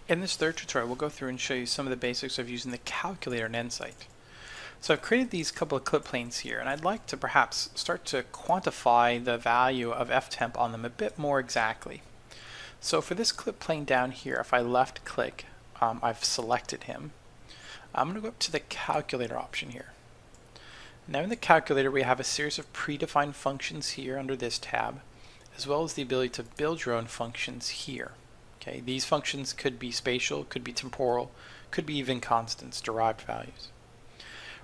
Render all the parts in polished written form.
In this third tutorial, we'll go through and show you some of the basics of using the calculator in EnSight. So I've created these couple of clip planes here, and I'd like to perhaps start to quantify the value of ftemp on them a bit more exactly. So for this clip plane down here, if I left click, I've selected him. I'm going to go up to the calculator option here. Now in the calculator we have a series of predefined functions here under this tab, as well as the ability to build your own functions here. Okay, these functions could be spatial, could be temporal, could be even constants, derived values.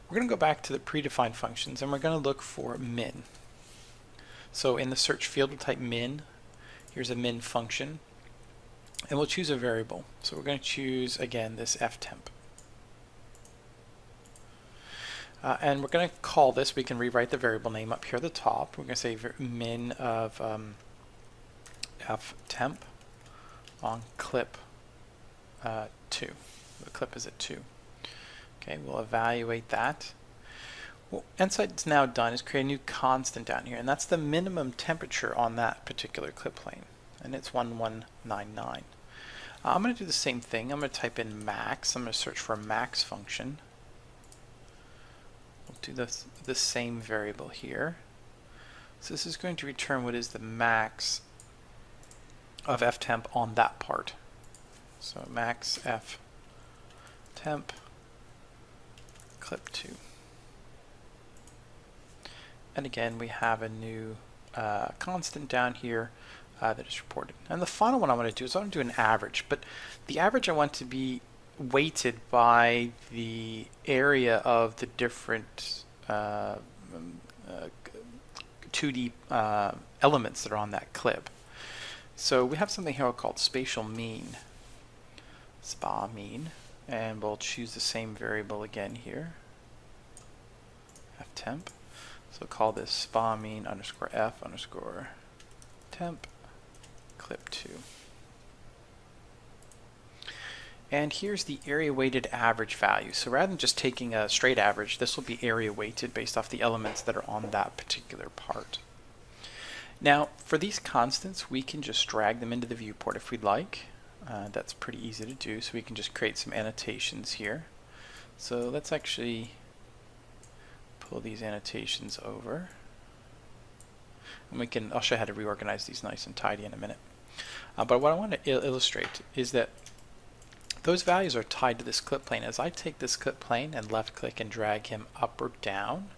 We're going to go back to the predefined functions and we're going to look for min. So in the search field we'll type min. Here's a min function and we'll choose a variable. So we're going to choose again this ftemp. And we're going to call this, we can rewrite the variable name up here at the top. We're going to say min of ftemp on clip 2. The clip is at 2. Okay, we'll evaluate that. What EnSight's now done is create a new constant down here, and that's the minimum temperature on that particular clip plane, and it's 1199. I'm going to do the same thing. I'm going to type in max. I'm going to search for a max function. We'll do the same variable here. So this is going to return what is the max of ftemp on that part. So max ftemp clip 2. And again we have a new constant down here that is reported. And the final one I want to do is I want to do an average, but the average I want to be weighted by the area of the different 2D elements that are on that clip. So we have something here called spatial mean, spa mean, and we'll choose the same variable again here, ftemp. So call this spa mean underscore f underscore temp clip 2. And here's the area weighted average value. So rather than just taking a straight average, this will be area weighted based off the elements that are on that particular part. Now for these constants we can just drag them into the viewport if we'd like. That's pretty easy to do, so we can just create some annotations here. So let's actually pull these annotations over. And I'll show you how to reorganize these nice and tidy in a minute. But what I want to illustrate is that those values are tied to this clip plane. As I take this clip plane and left click and drag him up or down,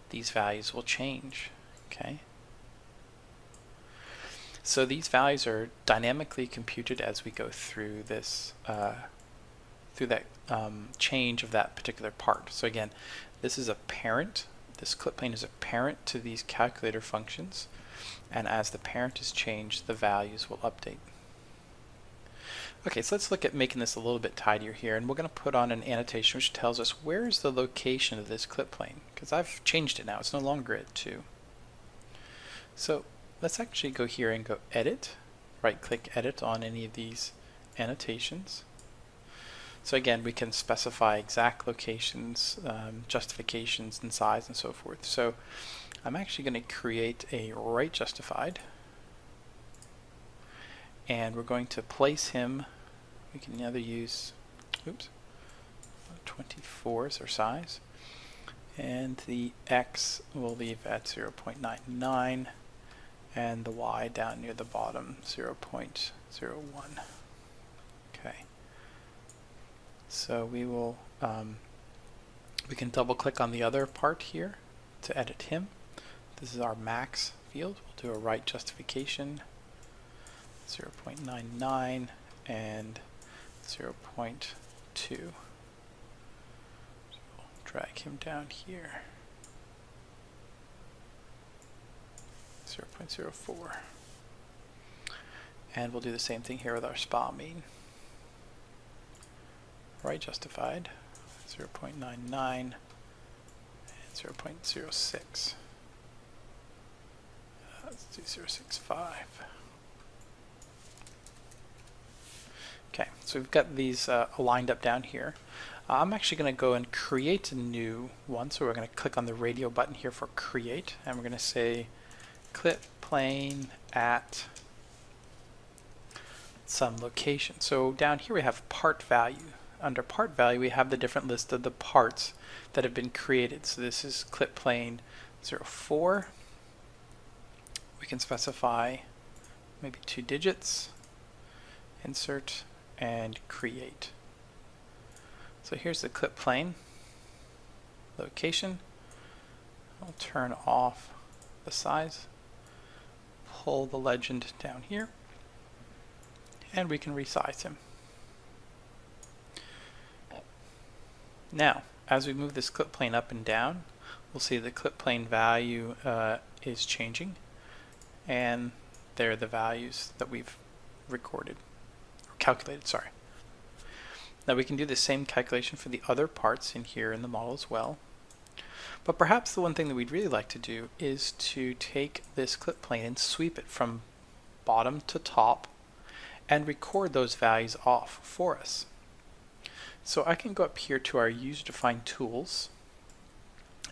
these values will change. Okay. So these values are dynamically computed as we go through this, through that change of that particular part. So again, this is a parent. This clip plane is a parent to these calculator functions, and as the parent is changed, the values will update. Okay, so let's look at making this a little bit tidier here, and we're going to put on an annotation which tells us where is the location of this clip plane, because I've changed it now. It's no longer at 2. So let's actually go here and go edit, right click edit on any of these annotations. So again, we can specify exact locations, justifications and size and so forth. So I'm actually going to create a right justified, and we're going to place him, we can either use 24 as our size, and the X we'll leave at 0.99 and the Y down near the bottom 0.01. Okay, so we will we can double click on the other part here to edit him. This is our max field. We'll do a right justification 0.99 and 0.2. So we'll drag him down here 0.04, and we'll do the same thing here with our spa mean. Right justified 0.99 and 0.06. Let's do 0.65. Okay, so we've got these lined up down here. I'm actually going to go and create a new one, so we're going to click on the radio button here for create, and we're going to say clip plane at some location. So down here we have part value. Under part value we have the different list of the parts that have been created. So this is clip plane 04. We can specify maybe 2 digits, insert, and create. So here's the clip plane location. I'll turn off the size, pull the legend down here, and we can resize him. Now, as we move this clip plane up and down, we'll see the clip plane value is changing, and there are the values that we've recorded, or calculated, sorry. Now we can do the same calculation for the other parts in here in the model as well. But perhaps the one thing that we'd really like to do is to take this clip plane and sweep it from bottom to top and record those values off for us. So I can go up here to our user-defined tools,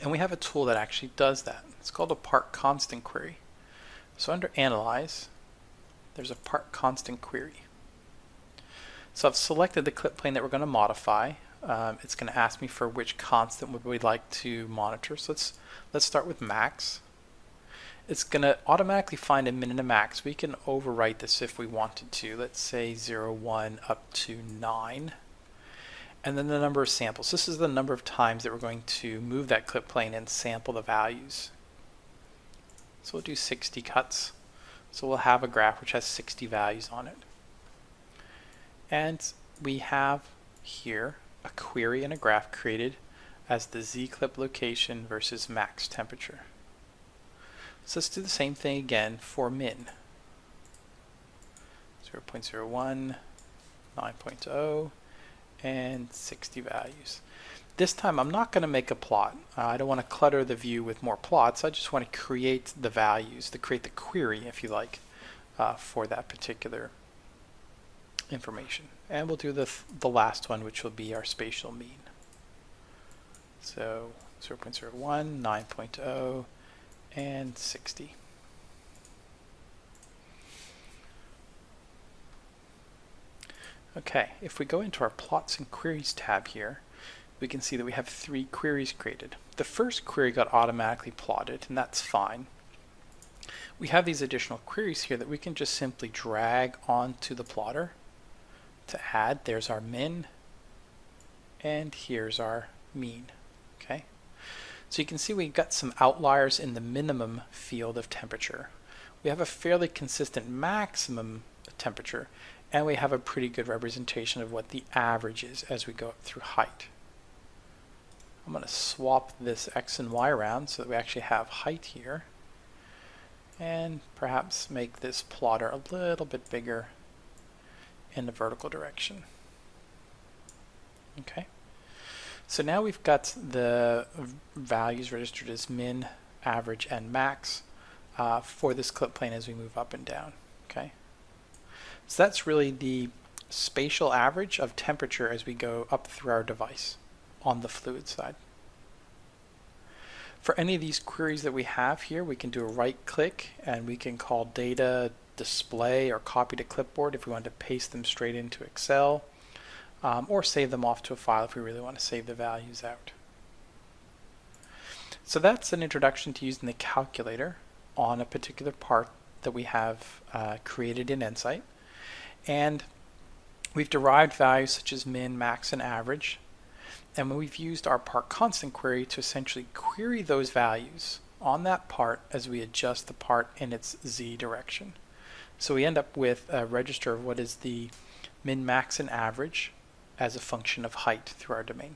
and we have a tool that actually does that. It's called a part constant query. So under Analyze, there's a part constant query. So I've selected the clip plane that we're going to modify. It's going to ask me for which constant would we like to monitor. So let's start with max. It's going to automatically find a min and a max. We can overwrite this if we wanted to. Let's say 0, 1 up to 9. And then the number of samples. This is the number of times that we're going to move that clip plane and sample the values. So we'll do 60 cuts. So we'll have a graph which has 60 values on it. And we have here a query and a graph created as the z-clip location versus max temperature. So let's do the same thing again for min. 0.01, 9.0, and 60 values. This time I'm not going to make a plot. I don't want to clutter the view with more plots. I just want to create the values, to create the query, if you like, for that particular information. And we'll do the last one, which will be our spatial mean. So 0.01, 9.0, and 60. Okay, if we go into our plots and queries tab here, we can see that we have 3 queries created. The first query got automatically plotted, and that's fine. We have these additional queries here that we can just simply drag onto the plotter to add. There's our min, and here's our mean. Okay, so you can see we've got some outliers in the minimum field of temperature. We have a fairly consistent maximum temperature, and we have a pretty good representation of what the average is as we go up through height. I'm going to swap this x and y around so that we actually have height here, and perhaps make this plotter a little bit bigger in the vertical direction. Okay, so now we've got the values registered as min, average, and max for this clip plane as we move up and down. Okay, so that's really the spatial average of temperature as we go up through our device on the fluid side. For any of these queries that we have here, we can do a right click and we can call data display or copy to clipboard if we want to paste them straight into Excel, or save them off to a file if we really want to save the values out. So that's an introduction to using the calculator on a particular part that we have created in EnSight. And we've derived values such as min, max, and average. And we've used our part constant query to essentially query those values on that part as we adjust the part in its z direction. So we end up with a register of what is the min, max, and average as a function of height through our domain.